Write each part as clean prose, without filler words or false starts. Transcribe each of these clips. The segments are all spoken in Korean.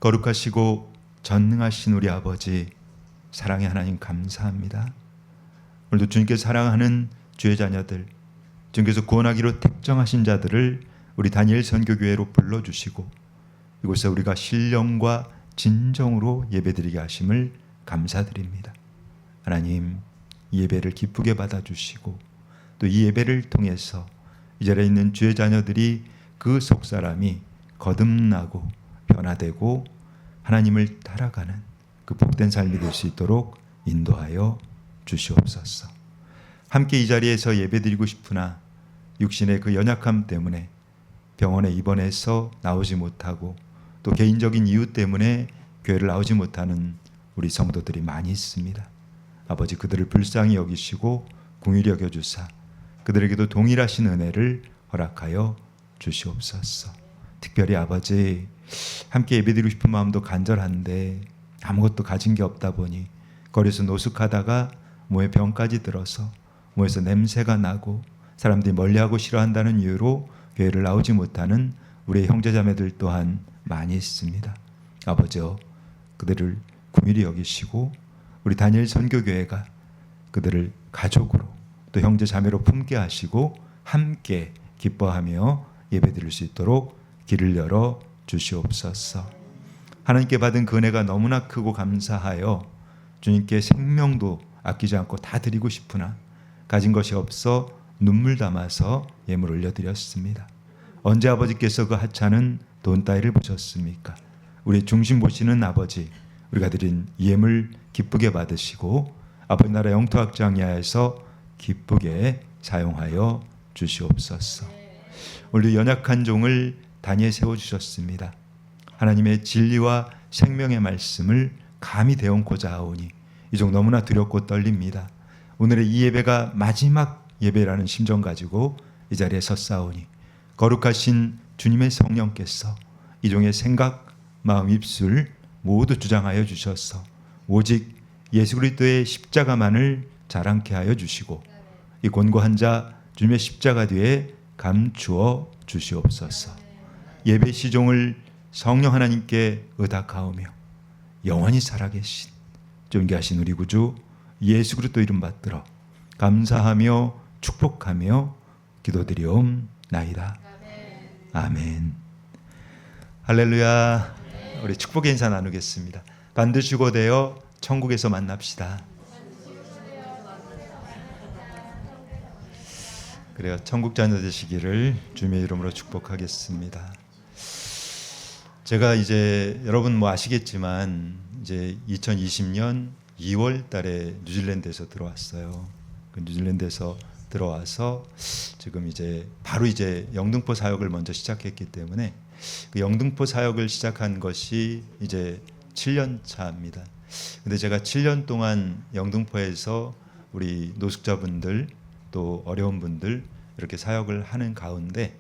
거룩하시고 전능하신 우리 아버지, 사랑의 하나님 감사합니다. 오늘도 주님께 사랑하는 주의 자녀들, 주님께서 구원하기로 택정하신 자들을 우리 다니엘 선교교회로 불러주시고 이곳에 우리가 신령과 진정으로 예배드리게 하심을 감사드립니다. 하나님, 이 예배를 기쁘게 받아주시고 또 이 예배를 통해서 이 자리에 있는 주의 자녀들이 그 속사람이 거듭나고 변화되고 하나님을 따라가는 그 복된 삶이 될 수 있도록 인도하여 주시옵소서. 함께 이 자리에서 예배드리고 싶으나 육신의 그 연약함 때문에 병원에 입원해서 나오지 못하고 또 개인적인 이유 때문에 교회를 나오지 못하는 우리 성도들이 많이 있습니다. 아버지, 그들을 불쌍히 여기시고 긍휼히 여겨주사 그들에게도 동일하신 은혜를 허락하여 주시옵소서. 특별히 아버지, 함께 예배드리고 싶은 마음도 간절한데 아무것도 가진 게 없다 보니 거리에서 노숙하다가 몸에 병까지 들어서 몸에서 냄새가 나고 사람들이 멀리하고 싫어한다는 이유로 교회를 나오지 못하는 우리의 형제자매들 또한 많이 있습니다. 아버지여, 그들을 긍휼히 여기시고 우리 다니엘 선교교회가 그들을 가족으로 또 형제자매로 품게 하시고 함께 기뻐하며 예배드릴 수 있도록 길을 열어 주시옵소서. 하나님께 받은 그 은혜가 너무나 크고 감사하여 주님께 생명도 아끼지 않고 다 드리고 싶으나 가진 것이 없어 눈물 담아서 예물 올려드렸습니다. 언제 아버지께서 그 하찮은 돈 따위를 보셨습니까? 우리 중심 보시는 아버지, 우리가 드린 예물 기쁘게 받으시고 아버지 나라 영토 확장야에서 기쁘게 사용하여 주시옵소서. 오늘 연약한 종을 단위에 세워주셨습니다. 하나님의 진리와 생명의 말씀을 감히 대언고자 하오니 이 종 너무나 두렵고 떨립니다. 오늘의 이 예배가 마지막 예배라는 심정 가지고 이 자리에 섰사오니 거룩하신 주님의 성령께서 이 종의 생각, 마음, 입술 모두 주장하여 주셔서 오직 예수 그리스도의 십자가만을 자랑케 하여 주시고 이 곤고한 자 주님의 십자가 뒤에 감추어 주시옵소서. 예배 시종을 성령 하나님께 의탁하오며 영원히 살아계신 존귀하신 우리 구주 예수 그리스도 이름 받들어 감사하며 축복하며 기도드리옵나이다. 아멘. 할렐루야. 우리 축복의 인사 나누겠습니다. 반드시 고되어 천국에서 만납시다. 그래요. 천국 자녀 되시기를 주님의 이름으로 축복하겠습니다. 제가 이제 여러분 아시겠지만 이제 2020년 2월 달에 뉴질랜드에서 들어왔어요. 그 뉴질랜드에서 들어와서 지금 이제 바로 이제 영등포 사역을 먼저 시작했기 때문에 그 영등포 사역을 시작한 것이 이제 7년 차입니다. 근데 제가 7년 동안 영등포에서 우리 노숙자분들 또 어려운 분들 이렇게 사역을 하는 가운데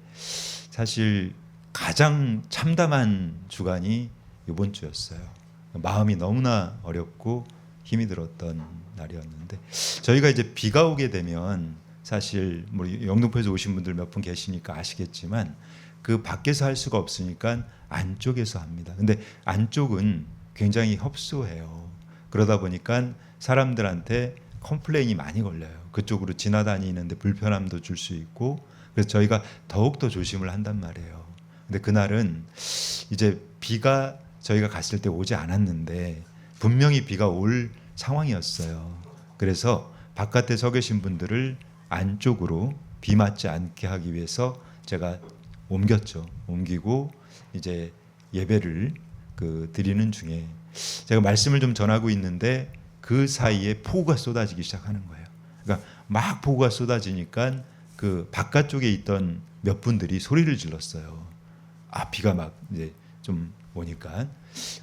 사실 가장 참담한 주간이 이번 주였어요. 마음이 너무나 어렵고 힘이 들었던 날이었는데 저희가 이제 비가 오게 되면 사실 뭐 영등포에서 오신 분들 몇 분 계시니까 아시겠지만 그 밖에서 할 수가 없으니까 안쪽에서 합니다. 근데 안쪽은 굉장히 협소해요. 그러다 보니까 사람들한테 컴플레인이 많이 걸려요. 그쪽으로 지나다니는데 불편함도 줄 수 있고 그래서 저희가 더욱더 조심을 한단 말이에요. 근데 그날은 이제 비가 저희가 갔을 때 오지 않았는데 분명히 비가 올 상황이었어요. 그래서 바깥에 서 계신 분들을 안쪽으로 비 맞지 않게 하기 위해서 제가 옮겼죠. 옮기고 이제 예배를 드리는 중에 제가 말씀을 좀 전하고 있는데 그 사이에 폭우가 쏟아지기 시작하는 거예요. 그러니까 막 폭우가 쏟아지니까 그 바깥쪽에 있던 몇 분들이 소리를 질렀어요. 아, 비가 막 이제 좀 오니까.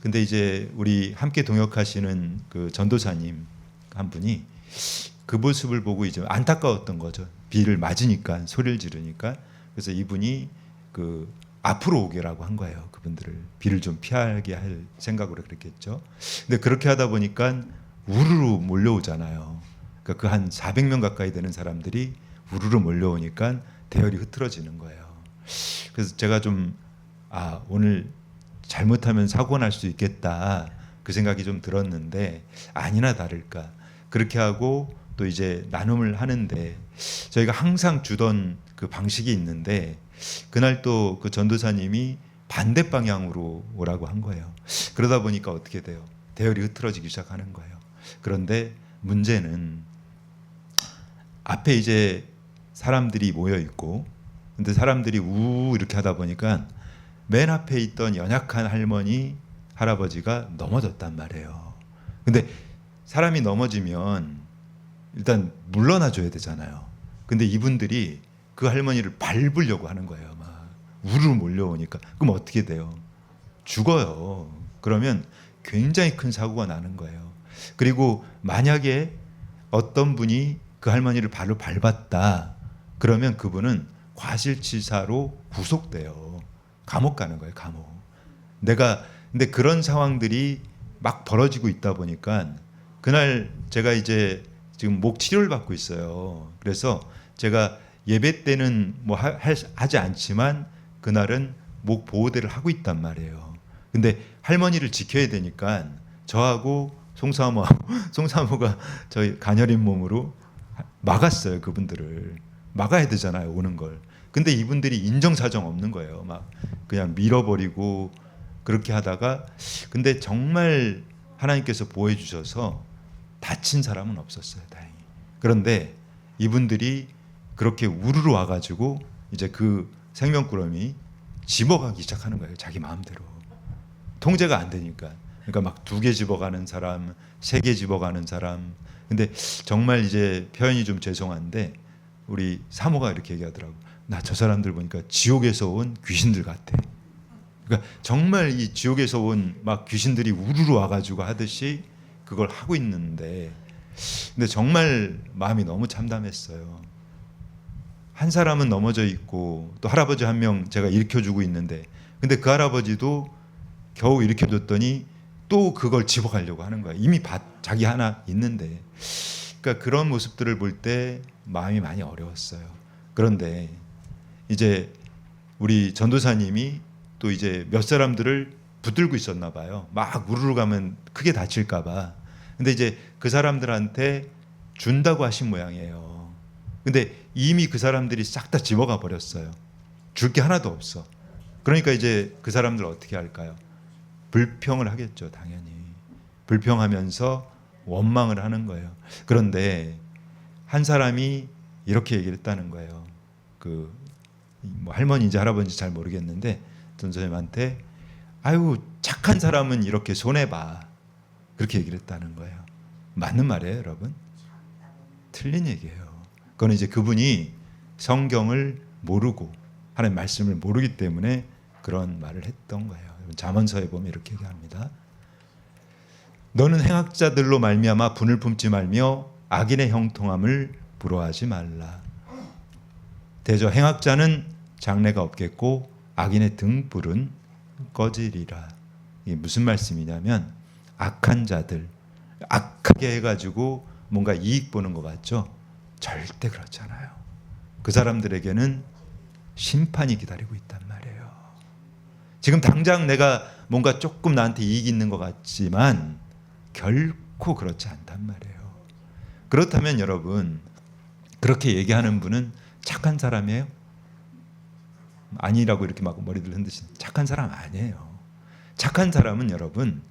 근데 이제 우리 함께 동역하시는 그 전도사님 한 분이 그 모습을 보고 이제 안타까웠던 거죠. 비를 맞으니까 소리를 지르니까. 그래서 이분이 그 앞으로 오게라고 한 거예요. 그분들을 비를 좀 피하게 할 생각으로 그랬겠죠. 근데 그렇게 하다 보니까 우르르 몰려오잖아요. 그러니까 그 한 400명 가까이 되는 사람들이 우르르 몰려오니까 대열이 흐트러지는 거예요. 그래서 제가 좀 오늘 잘못하면 사고 날 수 있겠다 그 생각이 좀 들었는데 아니나 다를까 그렇게 하고 또 이제 나눔을 하는데 저희가 항상 주던 그 방식이 있는데 그날 또 그 전도사님이 반대 방향으로 오라고 한 거예요. 그러다 보니까 어떻게 돼요? 대열이 흐트러지기 시작하는 거예요. 그런데 문제는 앞에 이제 사람들이 모여 있고 근데 사람들이 우 이렇게 하다 보니까 맨 앞에 있던 연약한 할머니 할아버지가 넘어졌단 말이에요. 근데 사람이 넘어지면 일단 물러나 줘야 되잖아요. 근데 이분들이 그 할머니를 밟으려고 하는 거예요. 막 우르르 몰려오니까 그럼 어떻게 돼요? 죽어요. 그러면 굉장히 큰 사고가 나는 거예요. 그리고 만약에 어떤 분이 그 할머니를 발로 밟았다 그러면 그분은 과실치사로 구속돼요. 감옥 가는 거예요. 감옥. 근데 그런 상황들이 막 벌어지고 있다 보니까 그날 제가 이제 지금 목 치료를 받고 있어요. 그래서 제가 예배 때는 뭐 하지 않지만 그날은 목 보호대를 하고 있단 말이에요. 근데 할머니를 지켜야 되니까 저하고 송사모가 저희 가녀린 몸으로 막았어요. 그분들을 막아야 되잖아요. 오는 걸. 근데 이분들이 인정사정 없는 거예요. 막 그냥 밀어버리고 그렇게 하다가 근데 정말 하나님께서 보호해 주셔서 다친 사람은 없었어요. 다행히. 그런데 이분들이 그렇게 우르르 와가지고 이제 그 생명꾸러미 집어가기 시작하는 거예요. 자기 마음대로. 통제가 안 되니까. 그러니까 막 2개 집어가는 사람, 3개 집어가는 사람. 근데 정말 이제 표현이 좀 죄송한데 우리 사모가 이렇게 얘기하더라고. 나 저 사람들 보니까 지옥에서 온 귀신들 같아. 그러니까 정말 이 지옥에서 온 막 귀신들이 우르르 와가지고 하듯이 그걸 하고 있는데 근데 정말 마음이 너무 참담했어요. 한 사람은 넘어져 있고 또 할아버지 한 명 제가 일으켜주고 있는데 근데 그 할아버지도 겨우 일으켜줬더니 또 그걸 집어가려고 하는 거야. 이미 자기 하나 있는데 그러니까 그런 모습들을 볼 때 마음이 많이 어려웠어요. 그런데 이제 우리 전도사님이 또 이제 몇 사람들을 붙들고 있었나 봐요. 막 우르르 가면 크게 다칠까 봐. 근데 이제 그 사람들한테 준다고 하신 모양이에요. 근데 이미 그 사람들이 싹 다 집어가 버렸어요. 줄 게 하나도 없어. 그러니까 이제 그 사람들 어떻게 할까요? 불평을 하겠죠, 당연히. 불평하면서 원망을 하는 거예요. 그런데 한 사람이 이렇게 얘기를 했다는 거예요. 뭐 할머니인지 할아버지인지 잘 모르겠는데 전도사님한테 아유 착한 사람은 이렇게 손해봐 그렇게 얘기를 했다는 거예요. 맞는 말이에요, 여러분? 틀린 얘기예요. 그건 이제 그분이 성경을 모르고 하나님 말씀을 모르기 때문에 그런 말을 했던 거예요. 잠언서에 보면 이렇게 얘기합니다. 너는 행악자들로 말미암아 분을 품지 말며 악인의 형통함을 부러워하지 말라. 대저 행악자는 장래가 없겠고 악인의 등불은 꺼지리라. 이게 무슨 말씀이냐면 악한 자들 악하게 해가지고 뭔가 이익 보는 것 같죠? 절대 그렇잖아요. 그 사람들에게는 심판이 기다리고 있단 말이에요. 지금 당장 내가 뭔가 조금 나한테 이익이 있는 것 같지만 결코 그렇지 않단 말이에요. 그렇다면 여러분 그렇게 얘기하는 분은 착한 사람이에요? 아니라고 이렇게 막 머리를 흔드시는 착한 사람 아니에요. 착한 사람은 여러분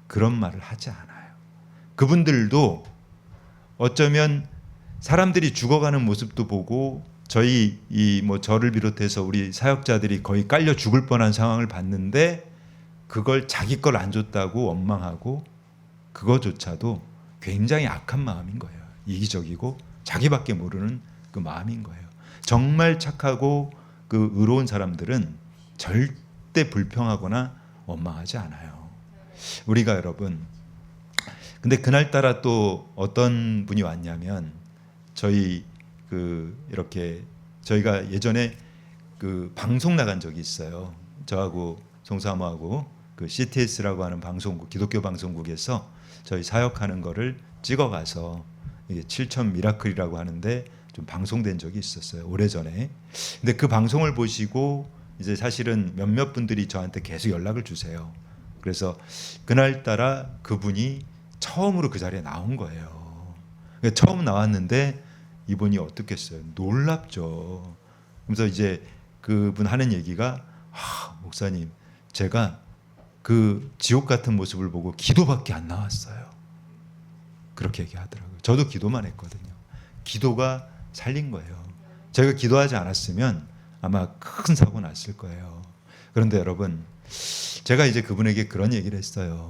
그런 말을 하지 않아요. 그분들도 어쩌면 사람들이 죽어가는 모습도 보고 저희 저를 비롯해서 우리 사역자들이 거의 깔려 죽을 뻔한 상황을 봤는데 그걸 자기 걸 안 줬다고 원망하고 그거조차도 굉장히 악한 마음인 거예요. 이기적이고 자기밖에 모르는 그 마음인 거예요. 정말 착하고 그 의로운 사람들은 절대 불평하거나 원망하지 않아요. 우리가 여러분 근데 그날따라 또 어떤 분이 왔냐면 저희 이렇게 저희가 예전에 방송 나간 적이 있어요. 저하고 송사모하고 CTS라고 하는 방송국 기독교 방송국에서 저희 사역하는 거를 찍어가서 이게 7천 미라클이라고 하는데 좀 방송된 적이 있었어요. 오래전에. 근데 그 방송을 보시고 이제 사실은 몇몇 분들이 저한테 계속 연락을 주세요. 그래서 그날따라 그분이 처음으로 그 자리에 나온 거예요. 그러니까 처음 나왔는데 이분이 어떻겠어요? 놀랍죠. 그래서 이제 그분 하는 얘기가 목사님, 제가 그 지옥 같은 모습을 보고 기도밖에 안 나왔어요. 그렇게 얘기하더라고요. 저도 기도만 했거든요. 기도가 살린 거예요. 제가 기도하지 않았으면 아마 큰 사고 났을 거예요. 그런데 여러분, 제가 이제 그분에게 그런 얘기를 했어요.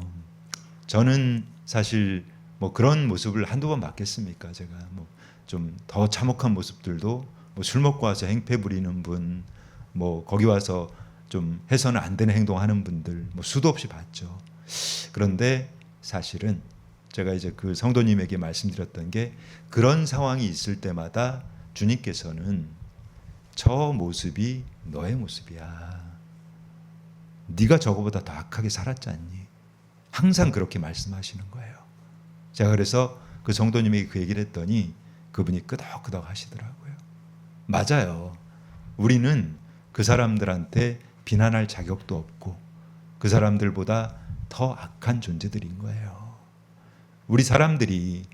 저는 사실 뭐 그런 모습을 한두 번 봤겠습니까? 제가 뭐 좀 더 참혹한 모습들도 뭐 술 먹고 와서 행패 부리는 분, 뭐 거기 와서 좀 해서는 안 되는 행동하는 분들 뭐 수도 없이 봤죠. 그런데 사실은 제가 이제 그 성도님에게 말씀드렸던 게, 그런 상황이 있을 때마다 주님께서는 저 모습이 너의 모습이야. 네가 저거보다 더 악하게 살았지 않니? 항상 그렇게 말씀하시는 거예요. 제가 그래서 그 성도님에게 그 얘기를 했더니 그분이 끄덕끄덕 하시더라고요. 맞아요. 우리는 그 사람들한테 비난할 자격도 없고 그 사람들보다 더 악한 존재들인 거예요. 우리 사람들이.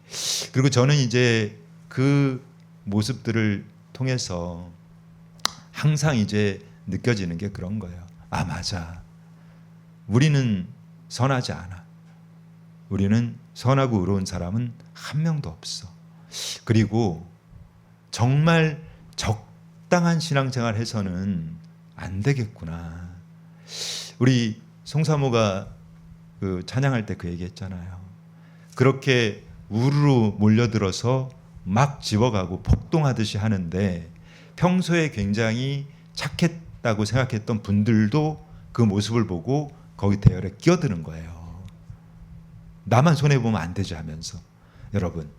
그리고 저는 이제 그 모습들을 통해서 항상 이제 느껴지는 게 그런 거예요. 아, 맞아. 우리는 선하지 않아. 우리는 선하고 의로운 사람은 한 명도 없어. 그리고 정말 적당한 신앙생활 해서는 안 되겠구나. 우리 송사모가 그 찬양할 때 그 얘기했잖아요. 그렇게 우르르 몰려들어서 막 집어가고 폭동하듯이 하는데 평소에 굉장히 착했다고 생각했던 분들도 그 모습을 보고 거기 대열에 끼어드는 거예요. 나만 손해보면 안 되지 하면서. 여러분,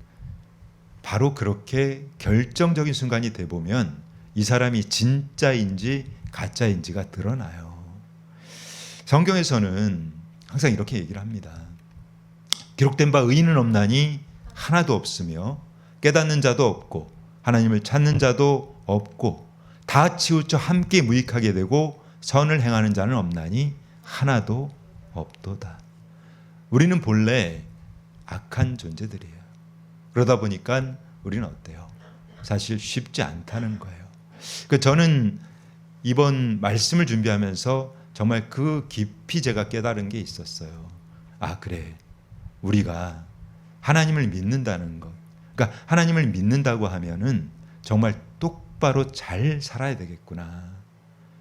바로 그렇게 결정적인 순간이 돼보면 이 사람이 진짜인지 가짜인지가 드러나요. 성경에서는 항상 이렇게 얘기를 합니다. 기록된 바 의인은 없나니 하나도 없으며 깨닫는 자도 없고 하나님을 찾는 자도 없고 다 치우쳐 함께 무익하게 되고 선을 행하는 자는 없나니 하나도 없도다. 우리는 본래 악한 존재들이에요. 그러다 보니까 우리는 어때요? 사실 쉽지 않다는 거예요. 그러니까 저는 이번 말씀을 준비하면서 정말 그 깊이 제가 깨달은 게 있었어요. 아, 그래. 우리가 하나님을 믿는다는 것. 그러니까 하나님을 믿는다고 하면은 정말 똑바로 잘 살아야 되겠구나.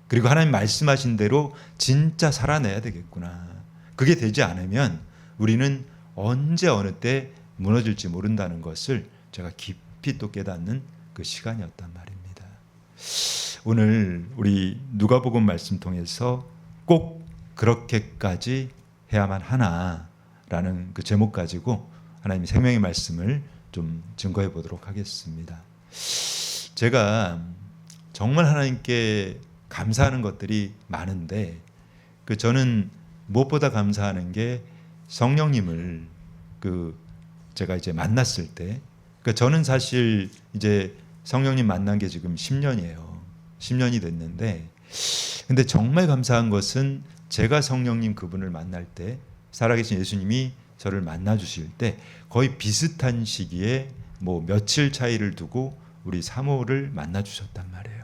그리고 하나님 말씀하신 대로 진짜 살아내야 되겠구나. 그게 되지 않으면 우리는 언제 어느 때 무너질지 모른다는 것을 제가 깊이 또 깨닫는 그 시간이었단 말입니다. 오늘 우리 누가복음 말씀 통해서 꼭 그렇게까지 해야만 하나라는 그 제목 가지고 하나님의 생명의 말씀을 좀 증거해 보도록 하겠습니다. 제가 정말 하나님께 감사하는 것들이 많은데 그 저는 무엇보다 감사하는 게 성령님을 제가 이제 만났을 때, 저는 사실 이제 성령님 만난 게 지금 10년이에요. 10년이 됐는데, 근데 정말 감사한 것은 제가 성령님 그분을 만날 때, 살아계신 예수님이 저를 만나 주실 때 거의 비슷한 시기에 뭐 며칠 차이를 두고 우리 사모를 만나 주셨단 말이에요.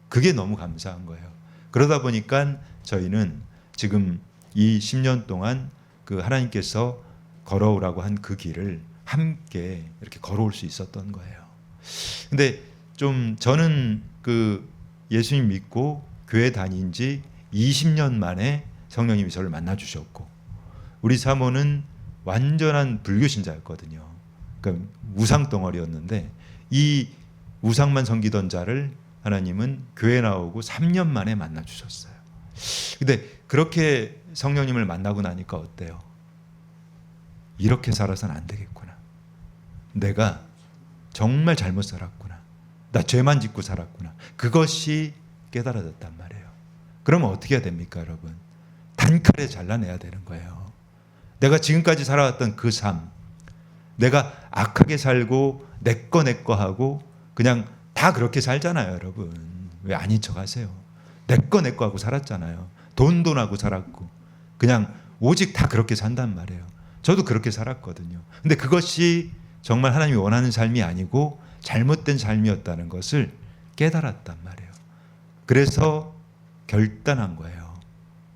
그게 너무 감사한 거예요. 그러다 보니까 저희는 지금 이 10년 동안 그 하나님께서 걸어오라고 한 그 길을 함께 이렇게 걸어올 수 있었던 거예요. 근데 좀 저는 그 예수님 믿고 교회 다닌 지 20년 만에 성령님이 저를 만나 주셨고, 우리 사모는 완전한 불교 신자였거든요. 그러니까 우상 덩어리였는데 이 우상만 섬기던 자를 하나님은 교회 나오고 3년 만에 만나 주셨어요. 근데 그렇게 성령님을 만나고 나니까 어때요? 이렇게 살아서는 안 되겠구나. 내가 정말 잘못 살았구나. 나 죄만 짓고 살았구나. 그것이 깨달아졌단 말이에요. 그러면 어떻게 해야 됩니까, 여러분? 단칼에 잘라내야 되는 거예요. 내가 지금까지 살아왔던 그 삶, 내가 악하게 살고 내 거 하고 그냥 다 그렇게 살잖아요, 여러분. 왜 아닌 척 하세요? 내 거 하고 살았잖아요. 돈 하고 살았고 그냥 오직 다 그렇게 산단 말이에요. 저도 그렇게 살았거든요. 근데 그것이 정말 하나님이 원하는 삶이 아니고 잘못된 삶이었다는 것을 깨달았단 말이에요. 그래서 결단한 거예요.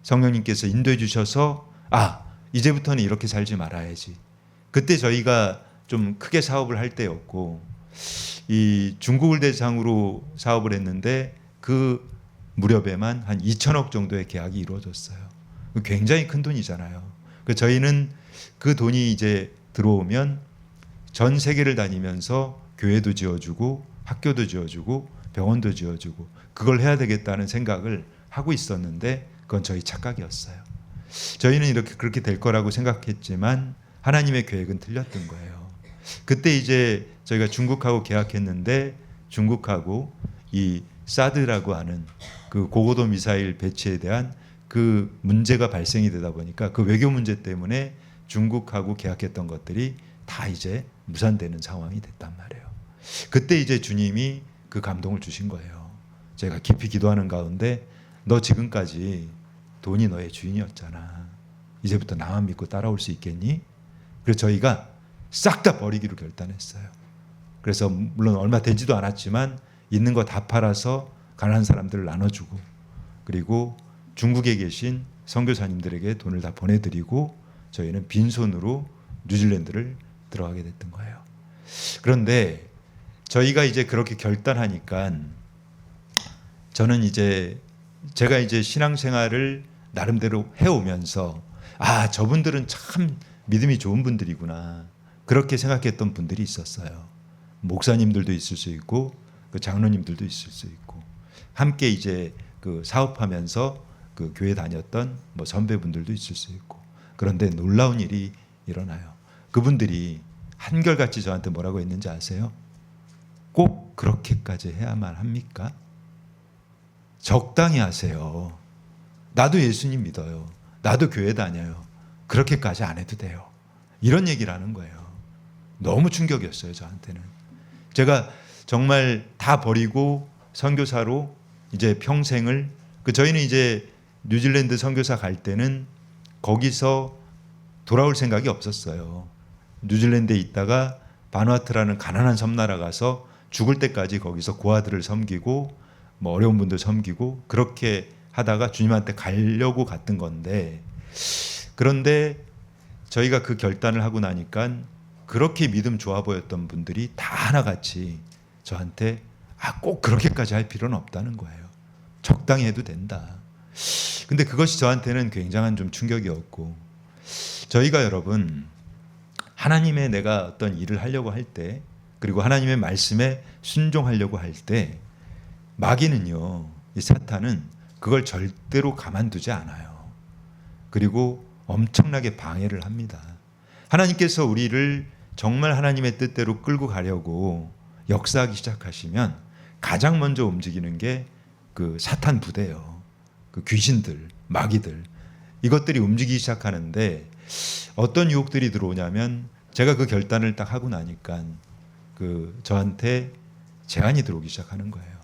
성령님께서 인도해 주셔서 이제부터는 이렇게 살지 말아야지. 그때 저희가 좀 크게 사업을 할 때였고 이 중국을 대상으로 사업을 했는데 그 무렵에만 한 2천억 정도의 계약이 이루어졌어요. 굉장히 큰 돈이잖아요. 저희는 그 돈이 이제 들어오면 전 세계를 다니면서 교회도 지어주고 학교도 지어주고 병원도 지어주고 그걸 해야 되겠다는 생각을 하고 있었는데 그건 저희 착각이었어요. 저희는 이렇게 그렇게 될 거라고 생각했지만 하나님의 계획은 틀렸던 거예요. 그때 이제 저희가 중국하고 계약했는데 중국하고 이 사드라고 하는 그 고고도 미사일 배치에 대한 그 문제가 발생이 되다 보니까 그 외교 문제 때문에 중국하고 계약했던 것들이 다 이제 무산되는 상황이 됐단 말이에요. 그때 이제 주님이 그 감동을 주신 거예요. 제가 깊이 기도하는 가운데 너 지금까지 돈이 너의 주인이었잖아. 이제부터 나만 믿고 따라올 수 있겠니? 그래서 저희가 싹 다 버리기로 결단했어요. 그래서 물론 얼마 되지도 않았지만 있는 거 다 팔아서 가난한 사람들을 나눠주고 그리고 중국에 계신 선교사님들에게 돈을 다 보내드리고 저희는 빈손으로 뉴질랜드를 들어가게 됐던 거예요. 그런데 저희가 이제 그렇게 결단하니까 저는 이제 제가 이제 신앙생활을 나름대로 해오면서 저분들은 참 믿음이 좋은 분들이구나 그렇게 생각했던 분들이 있었어요. 목사님들도 있을 수 있고 그 장로님들도 있을 수 있고 함께 이제 그 사업하면서 그 교회 다녔던 뭐 선배분들도 있을 수 있고 그런데 놀라운 일이 일어나요. 그분들이 한결같이 저한테 뭐라고 했는지 아세요? 꼭 그렇게까지 해야만 합니까? 적당히 하세요. 나도 예수님 믿어요. 나도 교회 다녀요. 그렇게까지 안 해도 돼요. 이런 얘기를 하는 거예요. 너무 충격이었어요, 저한테는. 제가 정말 다 버리고 선교사로 이제 평생을 저희는 이제 뉴질랜드 선교사 갈 때는 거기서 돌아올 생각이 없었어요. 뉴질랜드에 있다가 바누아투라는 가난한 섬나라 가서 죽을 때까지 거기서 고아들을 섬기고 뭐 어려운 분들 섬기고 그렇게 하다가 주님한테 가려고 갔던 건데 그런데 저희가 그 결단을 하고 나니까 그렇게 믿음 좋아 보였던 분들이 다 하나같이 저한테 꼭 그렇게까지 할 필요는 없다는 거예요. 적당히 해도 된다. 근데 그것이 저한테는 굉장한 좀 충격이었고 저희가 여러분 하나님의 내가 어떤 일을 하려고 할 때 그리고 하나님의 말씀에 순종하려고 할 때 마귀는요, 이 사탄은 그걸 절대로 가만두지 않아요. 그리고 엄청나게 방해를 합니다. 하나님께서 우리를 정말 하나님의 뜻대로 끌고 가려고 역사하기 시작하시면 가장 먼저 움직이는 게 그 사탄 부대예요. 그 귀신들, 마귀들 이것들이 움직이기 시작하는데 어떤 유혹들이 들어오냐면 제가 그 결단을 딱 하고 나니까 그 저한테 제안이 들어오기 시작하는 거예요.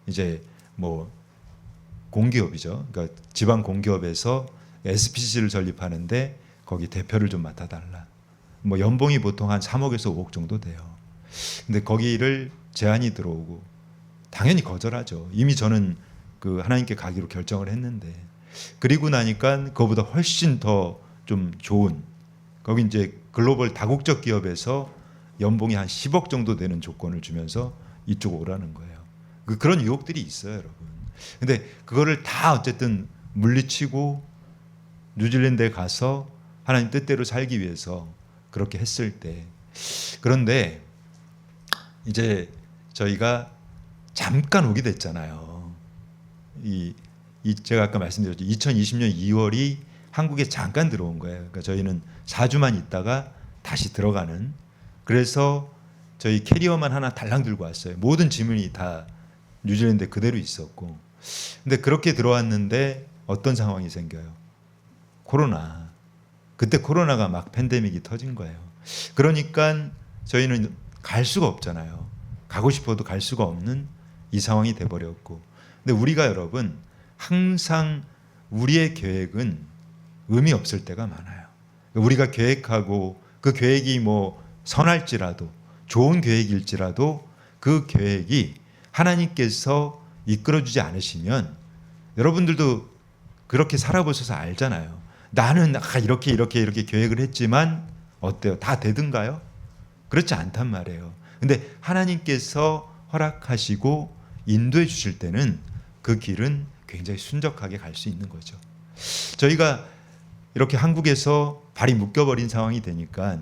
이제 뭐 공기업이죠. 그러니까 지방 공기업에서 SPC를 설립하는데 거기 대표를 좀 맡아달라. 뭐 연봉이 보통 한 3억에서 5억 정도 돼요. 근데 거기를 제안이 들어오고 당연히 거절하죠. 이미 저는 그 하나님께 가기로 결정을 했는데 그리고 나니까 그거보다 훨씬 더 좀 좋은 거기 이제 글로벌 다국적 기업에서 연봉이 한 10억 정도 되는 조건을 주면서 이쪽 오라는 거예요. 그런 유혹들이 있어요, 여러분. 근데 그거를 다 어쨌든 물리치고 뉴질랜드에 가서 하나님 뜻대로 살기 위해서 그렇게 했을 때 그런데 이제 저희가 잠깐 오게 됐잖아요. 제가 아까 말씀드렸죠. 2020년 2월이 한국에 잠깐 들어온 거예요. 그러니까 저희는 4주만 있다가 다시 들어가는. 그래서 저희 캐리어만 하나 달랑 들고 왔어요. 모든 짐이 다 뉴질랜드에 그대로 있었고. 근데 그렇게 들어왔는데 어떤 상황이 생겨요? 코로나. 그때 코로나가 막 팬데믹이 터진 거예요. 그러니까 저희는 갈 수가 없잖아요. 가고 싶어도 갈 수가 없는 이 상황이 돼버렸고. 근데 우리가 여러분 항상 우리의 계획은 의미 없을 때가 많아요. 우리가 계획하고 그 계획이 뭐 선할지라도 좋은 계획일지라도 그 계획이 하나님께서 이끌어주지 않으시면 여러분들도 그렇게 살아보셔서 알잖아요. 나는 이렇게 계획을 했지만 어때요? 다 되든가요? 그렇지 않단 말이에요. 근데 하나님께서 허락하시고 인도해 주실 때는 그 길은 굉장히 순적하게 갈 수 있는 거죠. 저희가 이렇게 한국에서 발이 묶여버린 상황이 되니까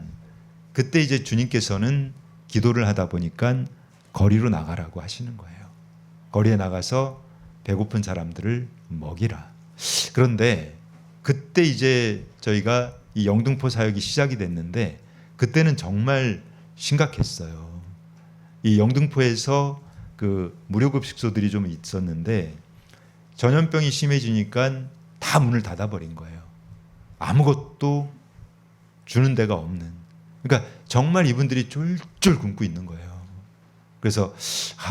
그때 이제 주님께서는 기도를 하다 보니까 거리로 나가라고 하시는 거예요. 거리에 나가서 배고픈 사람들을 먹이라. 그런데 그때 이제 저희가 이 영등포 사역이 시작이 됐는데 그때는 정말 심각했어요. 이 영등포에서 그 무료급식소들이 좀 있었는데 전염병이 심해지니까 다 문을 닫아버린 거예요. 아무것도 주는 데가 없는. 그러니까 정말 이분들이 쫄쫄 굶고 있는 거예요. 그래서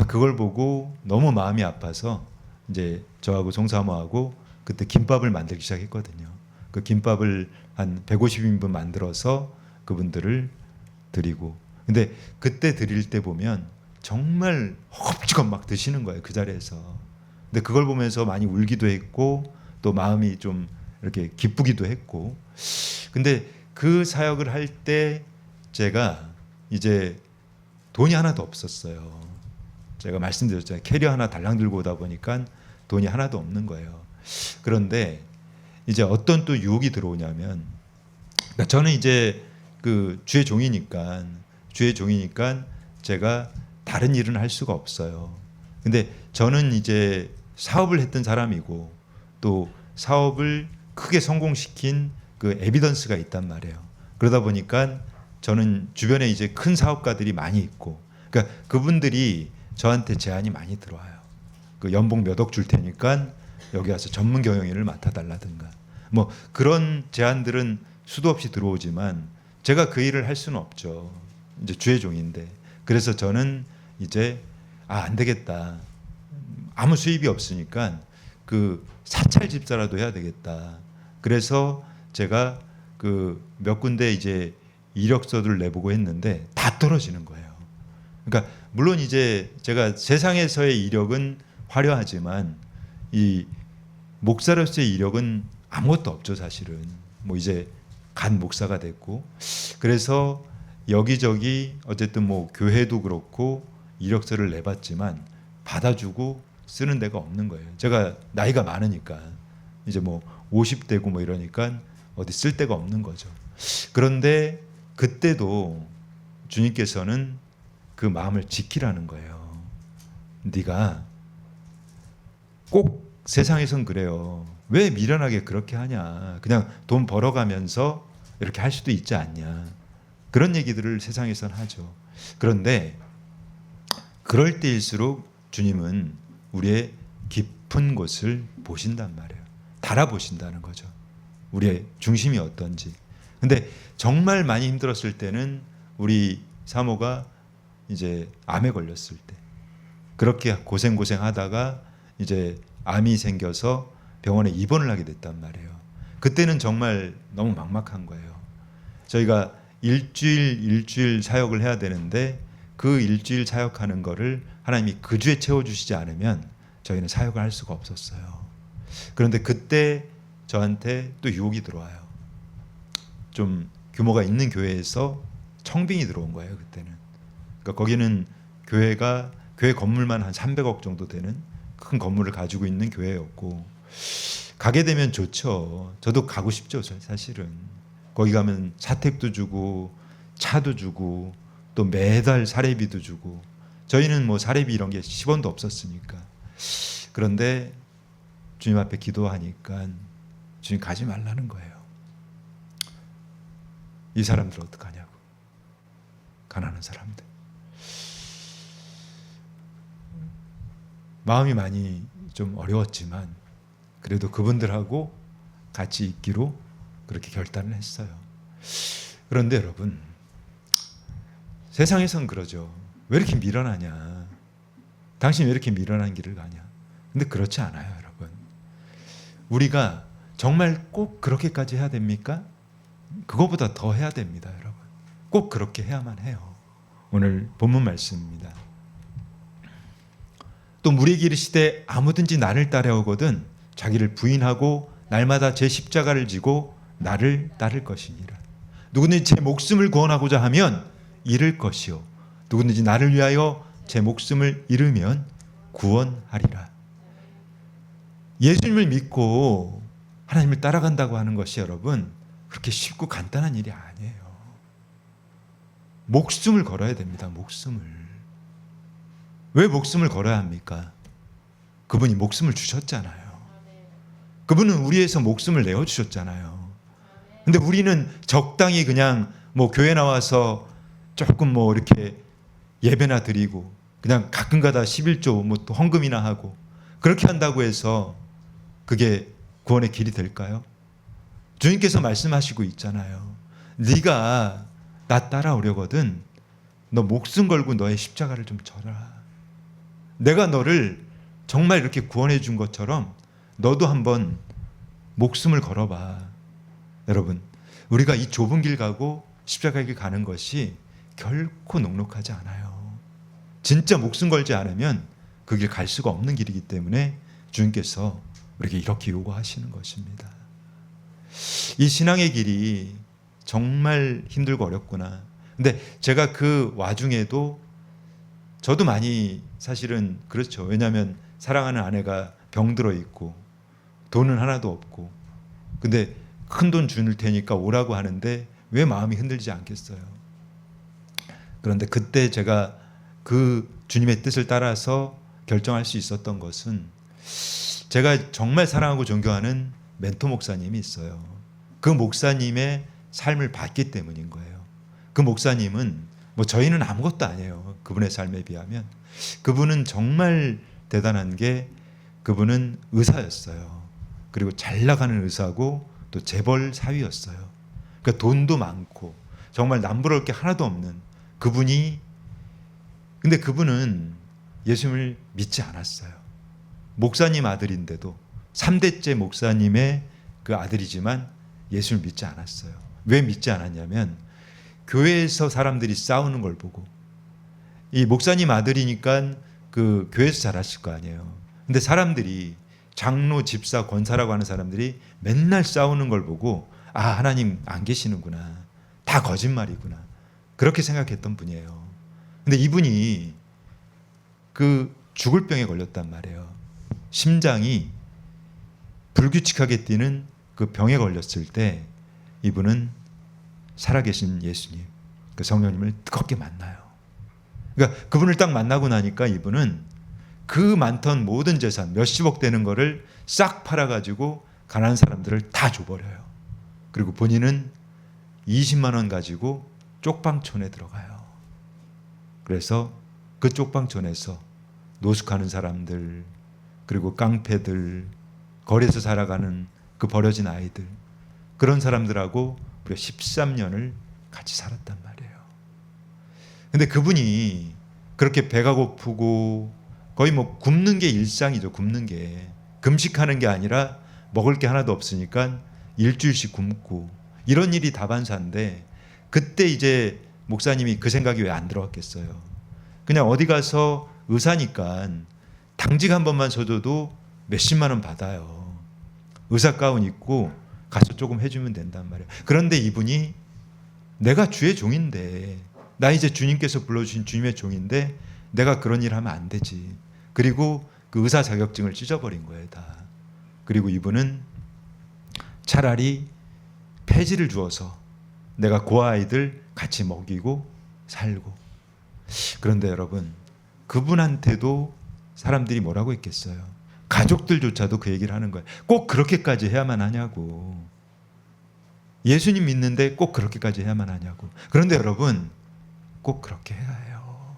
그걸 보고 너무 마음이 아파서 이제 저하고 송사모하고 그때 김밥을 만들기 시작했거든요. 그 김밥을 한 150인분 만들어서 그분들을 드리고. 근데 그때 드릴 때 보면 정말 허겁지겁 막 드시는 거예요. 그 자리에서. 근데 그걸 보면서 많이 울기도 했고 또 마음이 좀 이렇게 기쁘기도 했고. 근데 그 사역을 할 때 제가 이제 돈이 하나도 없었어요. 제가 말씀드렸잖아요. 캐리어 하나 달랑 들고 오다 보니까 돈이 하나도 없는 거예요. 그런데 이제 어떤 또 유혹이 들어오냐면 저는 이제 그 주의 종이니까 제가 다른 일은 할 수가 없어요. 근데 저는 이제 사업을 했던 사람이고 또 사업을 크게 성공시킨 그 에비던스가 있단 말이에요. 그러다 보니까 저는 주변에 이제 큰 사업가들이 많이 있고, 그러니까 그분들이 저한테 제안이 많이 들어와요. 그 연봉 몇 억 줄 테니까 여기 와서 전문 경영인을 맡아달라든가, 뭐 그런 제안들은 수도 없이 들어오지만 제가 그 일을 할 수는 없죠. 이제 주의 종인데. 그래서 저는 이제 안 되겠다. 아무 수입이 없으니까 그 사찰 집사라도 해야 되겠다. 그래서 제가 그 몇 군데 이제 이력서를 내보고 했는데 다 떨어지는 거예요. 그러니까 물론 이제 제가 세상에서의 이력은 화려하지만 이 목사로서의 이력은 아무것도 없죠, 사실은. 뭐 이제 간 목사가 됐고, 그래서 여기저기 어쨌든 뭐 교회도 그렇고 이력서를 내봤지만 받아주고 쓰는 데가 없는 거예요. 제가 나이가 많으니까 이제 뭐 50대고 뭐 이러니까 어디 쓸 데가 없는 거죠. 그런데 그때도 주님께서는 그 마음을 지키라는 거예요. 네가 꼭 세상에선 그래요. 왜 미련하게 그렇게 하냐. 그냥 돈 벌어가면서 이렇게 할 수도 있지 않냐. 그런 얘기들을 세상에선 하죠. 그런데 그럴 때일수록 주님은 우리의 깊은 곳을 보신단 말이에요. 달아보신다는 거죠. 우리의 중심이 어떤지. 근데 정말 많이 힘들었을 때는 우리 사모가 이제 암에 걸렸을 때 그렇게 고생하다가 이제 암이 생겨서 병원에 입원을 하게 됐단 말이에요. 그때는 정말 너무 막막한 거예요. 저희가 일주일 사역을 해야 되는데 그 일주일 사역하는 거를 하나님이 그 주에 채워주시지 않으면 저희는 사역을 할 수가 없었어요. 그런데 그때 저한테 또 유혹이 들어와요. 좀 규모가 있는 교회에서 청빙이 들어온 거예요. 그때는. 그러니까 거기는 교회 건물만 한 300억 정도 되는 큰 건물을 가지고 있는 교회였고, 가게 되면 좋죠. 저도 가고 싶죠, 사실은. 거기 가면 사택도 주고 차도 주고 또 매달 사례비도 주고. 저희는 뭐 사례비 이런 게 10원도 없었으니까. 그런데 주님 앞에 기도하니까 주님 가지 말라는 거예요. 이 사람들 어떡하냐고. 가난한 사람들. 마음이 많이 좀 어려웠지만 그래도 그분들하고 같이 있기로 그렇게 결단을 했어요. 그런데 여러분, 세상에선 그러죠. 왜 이렇게 미련하냐. 당신 왜 이렇게 미련한 길을 가냐. 근데 그렇지 않아요, 여러분. 우리가 정말 꼭 그렇게까지 해야 됩니까? 그거보다 더 해야 됩니다, 여러분. 꼭 그렇게 해야만 해요. 오늘 본문 말씀입니다. 또 무리에게 이르시되 아무든지 나를 따라오거든 자기를 부인하고 날마다 제 십자가를 지고 나를 따를 것이니라. 누구든지 제 목숨을 구원하고자 하면 잃을 것이요 누구든지 나를 위하여 제 목숨을 잃으면 구원하리라. 예수님을 믿고 하나님을 따라간다고 하는 것이 여러분 그렇게 쉽고 간단한 일이 아니에요. 목숨을 걸어야 됩니다. 목숨을. 왜 목숨을 걸어야 합니까? 그분이 목숨을 주셨잖아요. 그분은 우리에서 목숨을 내어주셨잖아요. 근데 우리는 적당히 그냥 뭐 교회 나와서 조금 뭐 이렇게 예배나 드리고 그냥 가끔가다 11조 뭐 또 헌금이나 하고 그렇게 한다고 해서 그게 구원의 길이 될까요? 주님께서 말씀하시고 있잖아요. 네가 나 따라오려거든 너 목숨 걸고 너의 십자가를 좀 져라. 내가 너를 정말 이렇게 구원해 준 것처럼 너도 한번 목숨을 걸어봐. 여러분 우리가 이 좁은 길 가고 십자가 길 가는 것이 결코 녹록하지 않아요. 진짜 목숨 걸지 않으면 그 길 갈 수가 없는 길이기 때문에 주님께서 우리에게 이렇게 요구하시는 것입니다. 이 신앙의 길이 정말 힘들고 어렵구나. 근데 제가 그 와중에도 저도 많이 사실은 그렇죠. 왜냐하면 사랑하는 아내가 병들어 있고 돈은 하나도 없고 근데 큰 돈 줄 테니까 오라고 하는데 왜 마음이 흔들리지 않겠어요. 그런데 그때 제가 그 주님의 뜻을 따라서 결정할 수 있었던 것은 제가 정말 사랑하고 존경하는 멘토 목사님이 있어요. 그 목사님의 삶을 봤기 때문인 거예요. 그 목사님은 뭐 저희는 아무것도 아니에요. 그분의 삶에 비하면. 그분은 정말 대단한 게 그분은 의사였어요. 그리고 잘 나가는 의사고 또 재벌 사위였어요. 그러니까 돈도 많고 정말 남부러울 게 하나도 없는 그분이 근데 그분은 예수님을 믿지 않았어요. 목사님 아들인데도 3대째 목사님의 그 아들이지만 예수를 믿지 않았어요. 왜 믿지 않았냐면 교회에서 사람들이 싸우는 걸 보고 이 목사님 아들이니까 그 교회에서 자랐을 거 아니에요. 근데 사람들이 장로, 집사, 권사라고 하는 사람들이 맨날 싸우는 걸 보고 아 하나님 안 계시는구나. 다 거짓말이구나. 그렇게 생각했던 분이에요. 근데 이분이 그 죽을 병에 걸렸단 말이에요. 심장이 불규칙하게 뛰는 그 병에 걸렸을 때 이분은 살아계신 예수님, 그 성령님을 뜨겁게 만나요. 그러니까 그분을 딱 만나고 나니까 이분은 그 많던 모든 재산 몇십억 되는 거를 싹 팔아가지고 가난한 사람들을 다 줘버려요. 그리고 본인은 20만 원 가지고 쪽방촌에 들어가요. 그래서 그 쪽방촌에서 노숙하는 사람들 그리고 깡패들 거리에서 살아가는 그 버려진 아이들 그런 사람들하고 우리가 13년을 같이 살았단 말이에요. 근데 그분이 그렇게 배가 고프고 거의 뭐 굶는 게 일상이죠. 굶는 게 금식하는 게 아니라 먹을 게 하나도 없으니까 일주일씩 굶고 이런 일이 다반사인데 그때 이제 목사님이 그 생각이 왜 안 들어왔겠어요. 그냥 어디 가서 의사니까 당직 한 번만 서줘도 몇십만 원 받아요. 의사 가운 입고 가서 조금 해주면 된단 말이에요. 그런데 이분이 내가 주의 종인데 나 이제 주님께서 불러주신 주님의 종인데 내가 그런 일 하면 안 되지. 그리고 그 의사 자격증을 찢어버린 거예요 다. 그리고 이분은 차라리 폐지를 주어서 내가 그 아이들 같이 먹이고 살고. 그런데 여러분 그분한테도 사람들이 뭐라고 했겠어요. 가족들조차도 그 얘기를 하는 거예요. 꼭 그렇게까지 해야만 하냐고. 예수님 믿는데 꼭 그렇게까지 해야만 하냐고. 그런데 여러분 꼭 그렇게 해야 해요.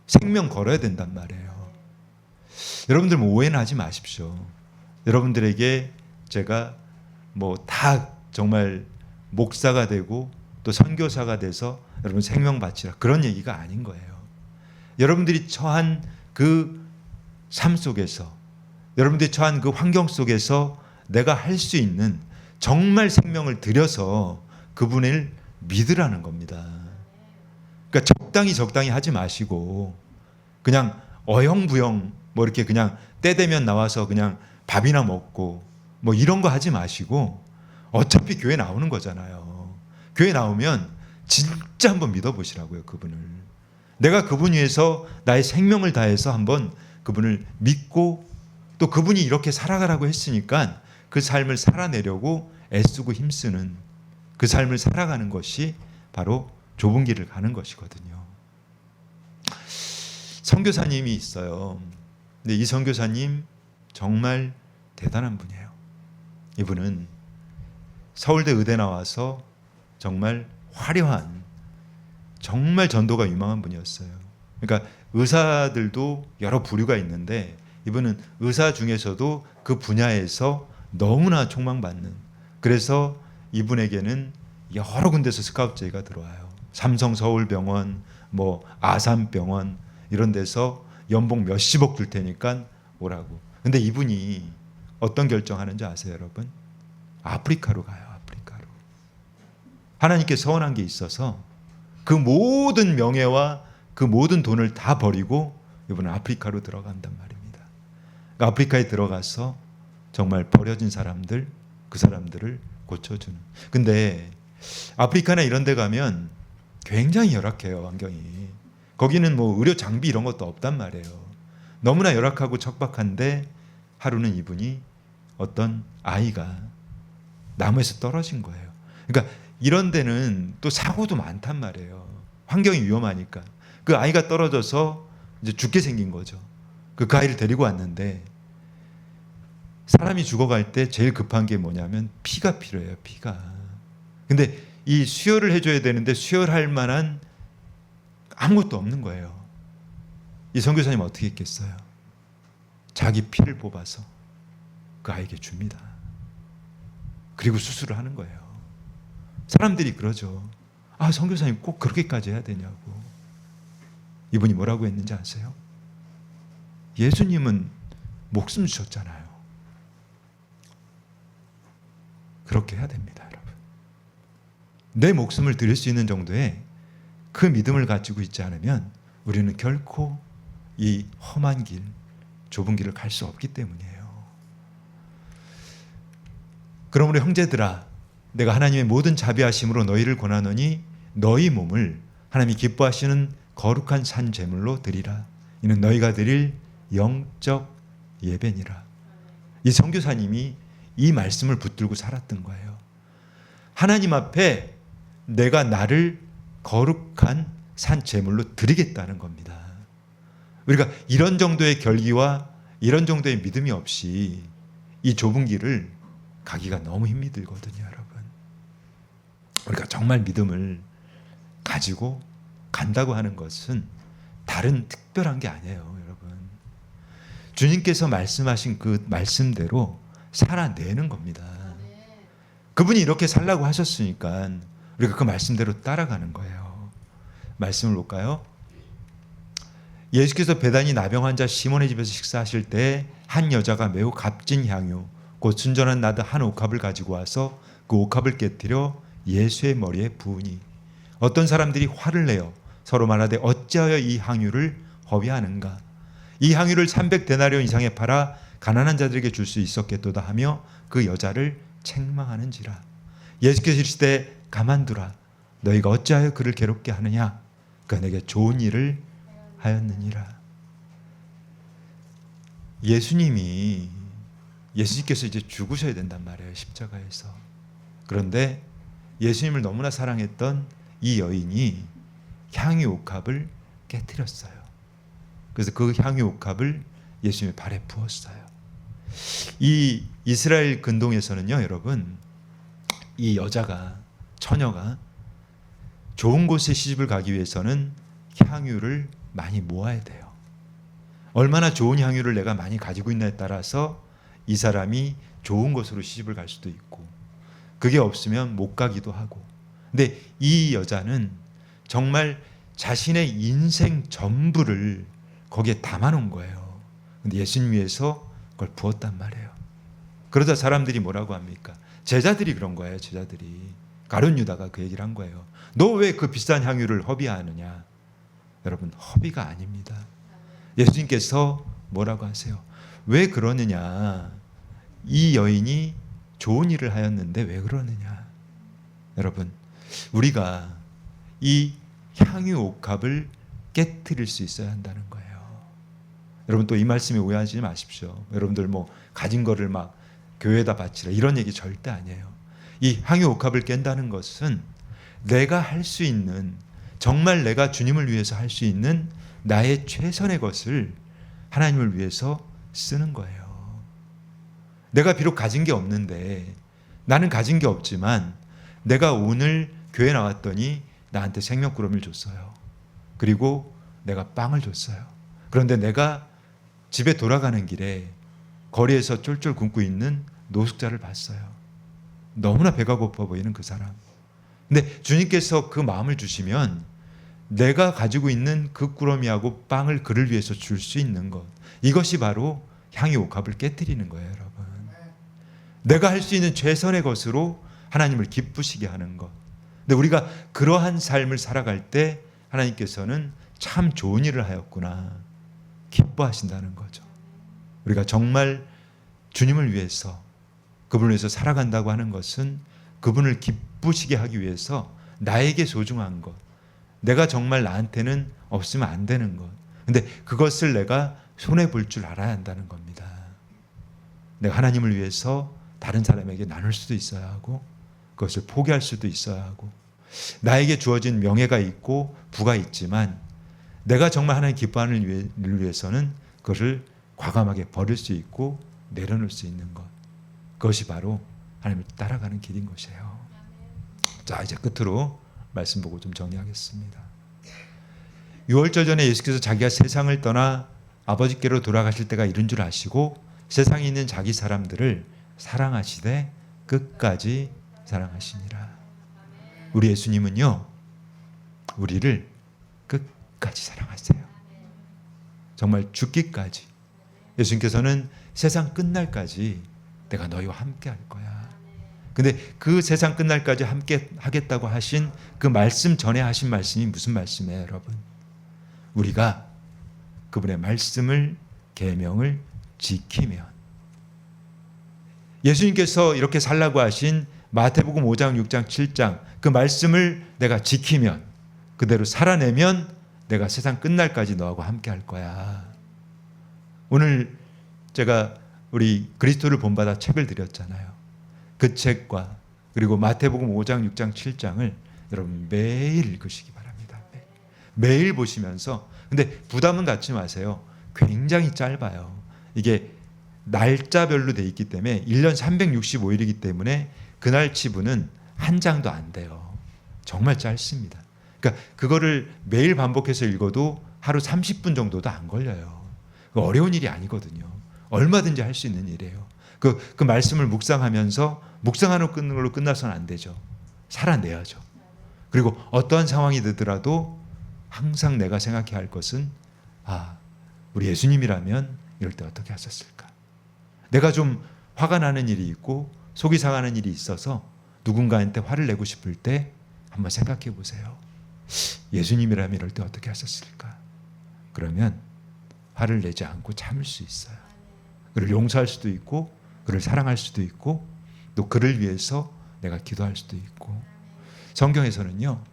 생명 걸어야 된단 말이에요. 여러분들 뭐 오해는 하지 마십시오. 여러분들에게 제가 뭐 다 정말 목사가 되고 또 선교사가 돼서 여러분 생명 바치라 그런 얘기가 아닌 거예요. 여러분들이 처한 그 삶 속에서 여러분들이 처한 그 환경 속에서 내가 할 수 있는 정말 생명을 들여서 그분을 믿으라는 겁니다. 그러니까 적당히 하지 마시고 그냥 어영부영 뭐 이렇게 그냥 때 되면 나와서 그냥 밥이나 먹고 뭐 이런 거 하지 마시고 어차피 교회 나오는 거잖아요. 교회 나오면 진짜 한번 믿어보시라고요, 그분을. 내가 그분 위해서 나의 생명을 다해서 한번 그분을 믿고 또 그분이 이렇게 살아가라고 했으니까 그 삶을 살아내려고 애쓰고 힘쓰는 그 삶을 살아가는 것이 바로 좁은 길을 가는 것이거든요. 선교사님이 있어요. 근데 이 선교사님 정말 대단한 분이에요. 이분은 서울대 의대 나와서 정말 화려한 정말 전도가 유망한 분이었어요. 그러니까 의사들도 여러 부류가 있는데 이분은 의사 중에서도 그 분야에서 너무나 촉망받는, 그래서 이분에게는 여러 군데서 스카우트 제의가 들어와요. 삼성 서울병원, 뭐 아산병원 이런 데서 연봉 몇십억 줄 테니까 오라고. 근데 이분이 어떤 결정하는지 아세요, 여러분? 아프리카로 가요. 아프리카로. 하나님께 서원한 게 있어서 그 모든 명예와 그 모든 돈을 다 버리고 이분은 아프리카로 들어간단 말입니다. 그러니까 아프리카에 들어가서 정말 버려진 사람들, 그 사람들을 고쳐주는. 근데 아프리카나 이런 데 가면 굉장히 열악해요, 환경이. 거기는 뭐 의료 장비 이런 것도 없단 말이에요. 너무나 열악하고 척박한데 하루는 이분이 어떤 아이가 나무에서 떨어진 거예요. 그러니까 이런 데는 또 사고도 많단 말이에요. 환경이 위험하니까. 그 아이가 떨어져서 이제 죽게 생긴 거죠. 그 아이를 데리고 왔는데 사람이 죽어갈 때 제일 급한 게 뭐냐면 피가 필요해요. 피가. 근데 이 수혈을 해줘야 되는데 수혈할 만한 아무것도 없는 거예요. 이 선교사님 어떻게 했겠어요? 자기 피를 뽑아서 그 아이에게 줍니다. 그리고 수술을 하는 거예요. 사람들이 그러죠. 아, 선교사님 꼭 그렇게까지 해야 되냐고. 이분이 뭐라고 했는지 아세요? 예수님은 목숨 주셨잖아요. 그렇게 해야 됩니다, 여러분. 내 목숨을 드릴 수 있는 정도의 그 믿음을 가지고 있지 않으면 우리는 결코 이 험한 길, 좁은 길을 갈 수 없기 때문이에요. 그러므로 형제들아, 내가 하나님의 모든 자비하심으로 너희를 권하노니 너희 몸을 하나님이 기뻐하시는 거룩한 산 제물로 드리라. 이는 너희가 드릴 영적 예배니라. 이 선교사님이 이 말씀을 붙들고 살았던 거예요. 하나님 앞에 내가 나를 거룩한 산 제물로 드리겠다는 겁니다. 우리가 이런 정도의 결기와 이런 정도의 믿음이 없이 이 좁은 길을 가기가 너무 힘이 들거든요, 여러분. 우리가 정말 믿음을 가지고 간다고 하는 것은 다른 특별한 게 아니에요, 여러분. 주님께서 말씀하신 그 말씀대로 살아내는 겁니다. 그분이 이렇게 살라고 하셨으니까 우리가 그 말씀대로 따라가는 거예요. 말씀을 볼까요? 예수께서 베다니 나병 환자 시몬의 집에서 식사하실 때 한 여자가 매우 값진 향유 곧 순전한 나드 한 옥합을 가지고 와서 그 옥합을 깨뜨려 예수의 머리에 부으니 어떤 사람들이 화를 내어 서로 말하되 어찌하여 이 향유를 허비하는가? 이 향유를 300데나리온 이상에 팔아 가난한 자들에게 줄 수 있었겠도다 하며 그 여자를 책망하는지라. 예수께서 이르시되 가만두라. 너희가 어찌하여 그를 괴롭게 하느냐? 그가 내게 좋은 일을 하였느니라. 예수님께서 이제 죽으셔야 된단 말이에요, 십자가에서. 그런데 예수님을 너무나 사랑했던 이 여인이 향유 옥합을 깨뜨렸어요. 그래서 그 향유 옥합을 예수님의 발에 부었어요. 이 이스라엘 근동에서는요, 여러분, 이 처녀가 좋은 곳에 시집을 가기 위해서는 향유를 많이 모아야 돼요. 얼마나 좋은 향유를 내가 많이 가지고 있냐에 따라서 이 사람이 좋은 곳으로 시집을 갈 수도 있고, 그게 없으면 못 가기도 하고. 근데 이 여자는 정말 자신의 인생 전부를 거기에 담아놓은 거예요. 근데 예수님 위해서 그걸 부었단 말이에요. 그러다 사람들이 뭐라고 합니까? 제자들이 그런 거예요. 제자들이. 가룟 유다가 그 얘기를 한 거예요. 너 왜 그 비싼 향유를 허비하느냐? 여러분, 허비가 아닙니다. 예수님께서 뭐라고 하세요? 왜 그러느냐? 이 여인이 좋은 일을 하였는데 왜 그러느냐? 여러분, 우리가 이 향유 옥합을 깨트릴 수 있어야 한다는 거예요. 여러분, 또 이 말씀에 오해하지 마십시오. 여러분들 뭐 가진 거를 막 교회에다 바치라 이런 얘기 절대 아니에요. 이 향유 옥합을 깬다는 것은 내가 할 수 있는, 정말 내가 주님을 위해서 할 수 있는 나의 최선의 것을 하나님을 위해서 쓰는 거예요. 내가 비록 가진 게 없는데, 나는 가진 게 없지만 내가 오늘 교회 나왔더니 나한테 생명꾸러미를 줬어요. 그리고 내가 빵을 줬어요. 그런데 내가 집에 돌아가는 길에 거리에서 쫄쫄 굶고 있는 노숙자를 봤어요. 너무나 배가 고파 보이는 그 사람. 근데 주님께서 그 마음을 주시면 내가 가지고 있는 그 꾸러미하고 빵을 그를 위해서 줄 수 있는 것, 이것이 바로 향유 옥합을 깨트리는 거예요, 여러분. 내가 할 수 있는 최선의 것으로 하나님을 기쁘시게 하는 것. 근데 우리가 그러한 삶을 살아갈 때 하나님께서는 참 좋은 일을 하였구나, 기뻐하신다는 거죠. 우리가 정말 주님을 위해서, 그분을 위해서 살아간다고 하는 것은 그분을 기쁘시게 하기 위해서 나에게 소중한 것, 내가 정말 나한테는 없으면 안 되는 것, 근데 그것을 내가 손해볼 줄 알아야 한다는 겁니다. 내가 하나님을 위해서 다른 사람에게 나눌 수도 있어야 하고, 그것을 포기할 수도 있어야 하고, 나에게 주어진 명예가 있고 부가 있지만 내가 정말 하나님 기뻐하는 일을 위해서는 그것을 과감하게 버릴 수 있고 내려놓을 수 있는 것, 그것이 바로 하나님을 따라가는 길인 것이에요. 자, 이제 끝으로 말씀 보고 좀 정리하겠습니다. 유월절 전에 예수께서 자기가 세상을 떠나 아버지께로 돌아가실 때가 이른 줄 아시고 세상에 있는 자기 사람들을 사랑하시되 끝까지 사랑하시니라. 우리 예수님은요, 우리를 끝까지 사랑하세요. 정말 죽기까지. 예수님께서는 세상 끝날까지 내가 너희와 함께 할 거야. 근데 그 세상 끝날까지 함께 하겠다고 하신 그 말씀 전에 하신 말씀이 무슨 말씀이에요, 여러분? 우리가 그분의 말씀을, 계명을 지키면, 예수님께서 이렇게 살라고 하신 마태복음 5장, 6장, 7장 그 말씀을 내가 지키면, 그대로 살아내면 내가 세상 끝날까지 너하고 함께 할 거야. 오늘 제가 우리 그리스도를 본받아 책을 드렸잖아요. 그 책과 그리고 마태복음 5장, 6장, 7장을 여러분 매일 읽으시기 바랍니다. 매일 보시면서, 근데 부담은 갖지 마세요. 굉장히 짧아요. 이게 날짜별로 돼 있기 때문에 1년 365일이기 때문에 그날 치부는 한 장도 안 돼요. 정말 짧습니다. 그러니까 그거를 매일 반복해서 읽어도 하루 30분 정도도 안 걸려요. 어려운 일이 아니거든요. 얼마든지 할 수 있는 일이에요. 그 말씀을 묵상하면서, 묵상하는 걸로 끝나서는 안 되죠. 살아내야죠. 그리고 어떠한 상황이 되더라도 항상 내가 생각해야 할 것은, 우리 예수님이라면 이럴 때 어떻게 하셨을까? 내가 좀 화가 나는 일이 있고 속이 상하는 일이 있어서 누군가한테 화를 내고 싶을 때 한번 생각해 보세요. 예수님이라면 이럴 때 어떻게 하셨을까? 그러면 화를 내지 않고 참을 수 있어요. 그를 용서할 수도 있고, 그를 사랑할 수도 있고, 또 그를 위해서 내가 기도할 수도 있고. 성경에서는요,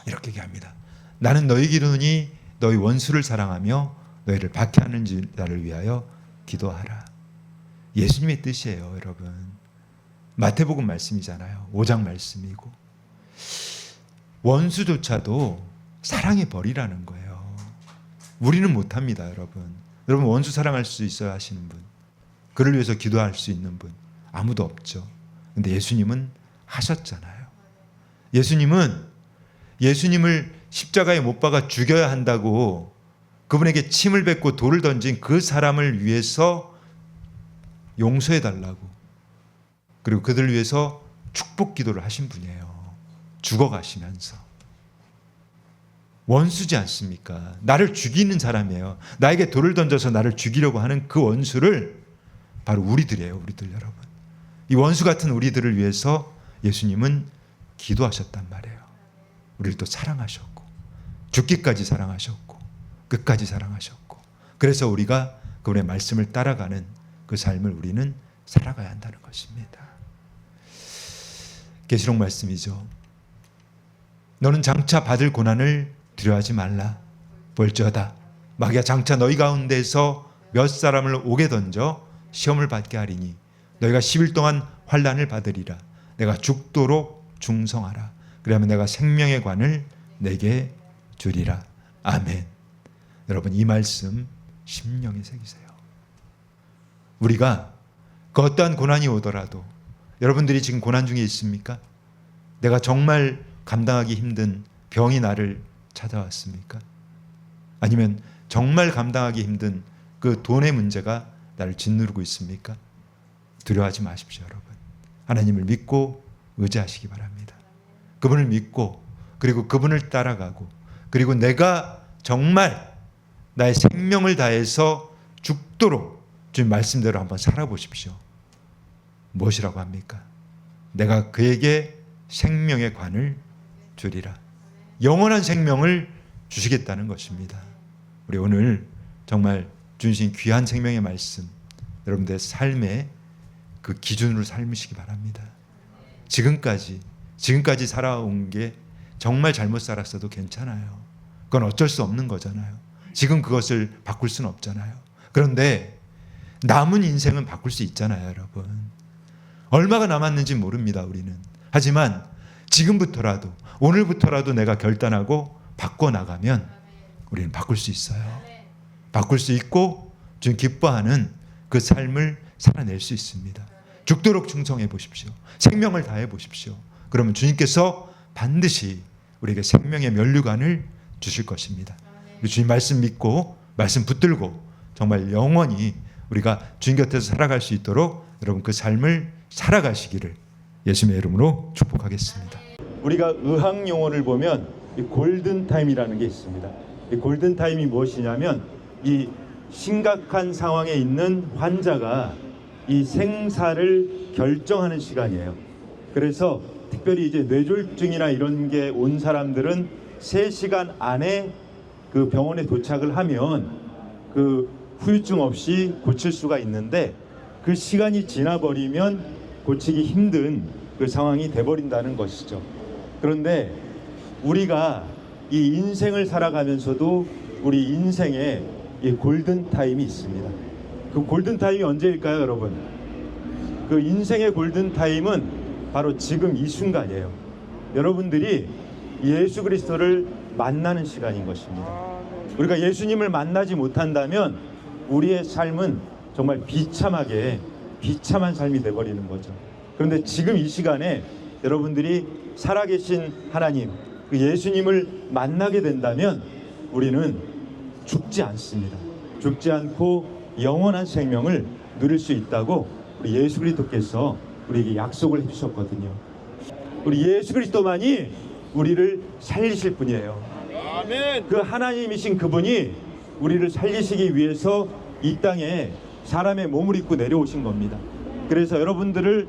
이렇게 얘기합니다. 나는 너희 기르니 너희 원수를 사랑하며 너희를 박해하는 자를 위하여 기도하라. 예수님의 뜻이에요, 여러분. 마태복음 말씀이잖아요. 5장 말씀이고. 원수조차도 사랑해 버리라는 거예요. 우리는 못합니다, 여러분. 여러분, 원수 사랑할 수 있어야 하시는 분, 그를 위해서 기도할 수 있는 분 아무도 없죠. 근데 예수님은 하셨잖아요. 예수님을 십자가에 못 박아 죽여야 한다고 그분에게 침을 뱉고 돌을 던진 그 사람을 위해서 용서해 달라고, 그리고 그들을 위해서 축복 기도를 하신 분이에요. 죽어가시면서. 원수지 않습니까? 나를 죽이는 사람이에요. 나에게 돌을 던져서 나를 죽이려고 하는 그 원수를 바로 우리들이에요. 우리들 여러분. 이 원수 같은 우리들을 위해서 예수님은 기도하셨단 말이에요. 우리를 또 사랑하셨고 죽기까지 사랑하셨고 끝까지 사랑하셨고 그래서 우리가 그분의 말씀을 따라가는 그 삶을 우리는 살아가야 한다는 것입니다. 계시록 말씀이죠. 너는 장차 받을 고난을 두려워하지 말라. 볼지어다 마귀가 장차 너희 가운데서 몇 사람을 옥에 던져 시험을 받게 하리니 너희가 10일 동안 환난을 받으리라. 내가 죽도록 충성하라. 그러면 내가 생명의 관을 내게 주리라. 아멘. 여러분 이 말씀 심령에 새기세요. 우리가 그 어떠한 고난이 오더라도 여러분들이 지금 고난 중에 있습니까? 내가 정말 감당하기 힘든 병이 나를 찾아왔습니까? 아니면 정말 감당하기 힘든 그 돈의 문제가 나를 짓누르고 있습니까? 두려워하지 마십시오, 여러분. 하나님을 믿고 의지하시기 바랍니다. 그분을 믿고 그리고 그분을 따라가고 그리고 내가 정말 나의 생명을 다해서 죽도록 주님 말씀대로 한번 살아보십시오. 무엇이라고 합니까? 내가 그에게 생명의 관을 주리라. 영원한 생명을 주시겠다는 것입니다. 우리 오늘 정말 주신 귀한 생명의 말씀 여러분들의 삶의 그 기준으로 삶으시기 바랍니다. 지금까지 살아온 게 정말 잘못 살았어도 괜찮아요. 그건 어쩔 수 없는 거잖아요. 지금 그것을 바꿀 수는 없잖아요. 그런데 남은 인생은 바꿀 수 있잖아요, 여러분. 얼마가 남았는지 모릅니다, 우리는. 하지만 지금부터라도 오늘부터라도 내가 결단하고 바꿔나가면 우리는 바꿀 수 있어요. 바꿀 수 있고 주님 기뻐하는 그 삶을 살아낼 수 있습니다. 죽도록 충성해 보십시오. 생명을 다해 보십시오. 그러면 주님께서 반드시 우리에게 생명의 면류관을 주실 것입니다. 우리 주님 말씀 믿고 말씀 붙들고 정말 영원히 우리가 주님 곁에서 살아갈 수 있도록 여러분 그 삶을 살아가시기를 예수님의 이름으로 축복하겠습니다. 우리가 의학 용어를 보면 이 골든 타임이라는 게 있습니다. 이 골든 타임이 무엇이냐면 이 심각한 상황에 있는 환자가 이 생사를 결정하는 시간이에요. 그래서 특별히 이제 뇌졸중이나 이런 게 온 사람들은 3시간 안에 그 병원에 도착을 하면 그 후유증 없이 고칠 수가 있는데 그 시간이 지나버리면 고치기 힘든 그 상황이 돼버린다는 것이죠. 그런데 우리가 이 인생을 살아가면서도 우리 인생에 이 골든 타임이 있습니다. 그 골든 타임이 언제일까요, 여러분? 그 인생의 골든 타임은 바로 지금 이 순간이에요. 여러분들이 예수 그리스도를 만나는 시간인 것입니다. 우리가 예수님을 만나지 못한다면 우리의 삶은 정말 비참한 삶이 돼버리는 거죠. 그런데 지금 이 시간에 여러분들이 살아계신 하나님, 그 예수님을 만나게 된다면 우리는 죽지 않습니다. 죽지 않고 영원한 생명을 누릴 수 있다고 우리 예수 그리스도께서 우리에게 약속을 해주셨거든요. 우리 예수 그리스도만이 우리를 살리실 분이에요. 아멘. 그 하나님이신 그분이 우리를 살리시기 위해서 이 땅에 사람의 몸을 입고 내려오신 겁니다. 그래서 여러분들을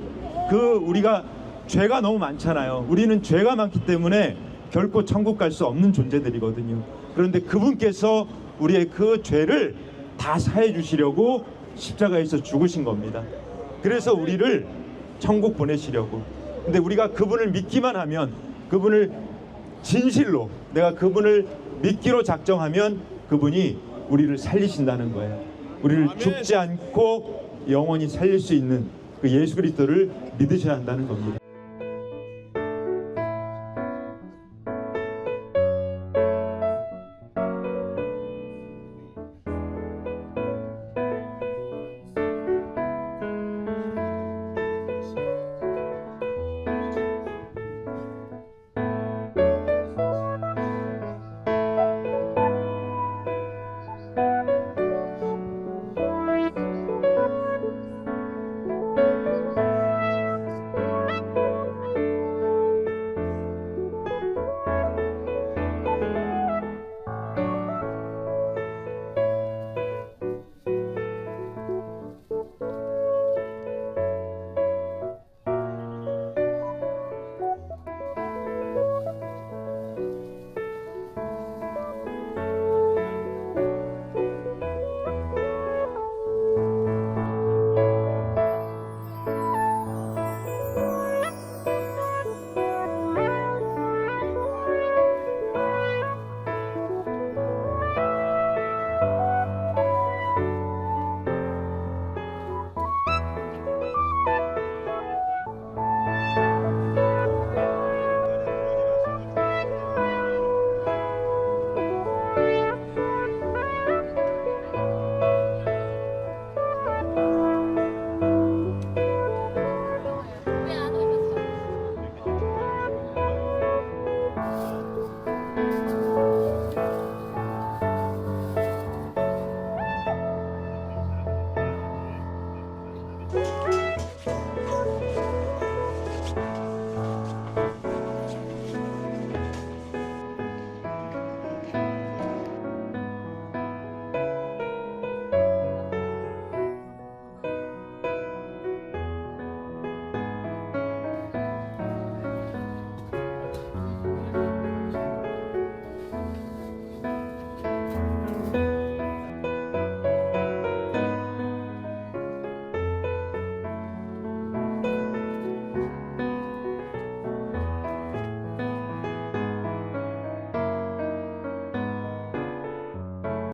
우리가 죄가 너무 많잖아요. 우리는 죄가 많기 때문에 결코 천국 갈 수 없는 존재들이거든요. 그런데 그분께서 우리의 그 죄를 다 사해 주시려고 십자가에서 죽으신 겁니다. 그래서 우리를 천국 보내시려고. 근데 우리가 그분을 믿기만 하면, 그분을 진실로 내가 그분을 믿기로 작정하면 그분이 우리를 살리신다는 거예요. 우리를 아멘. 죽지 않고 영원히 살릴 수 있는 그 예수 그리스도를 믿으셔야 한다는 겁니다.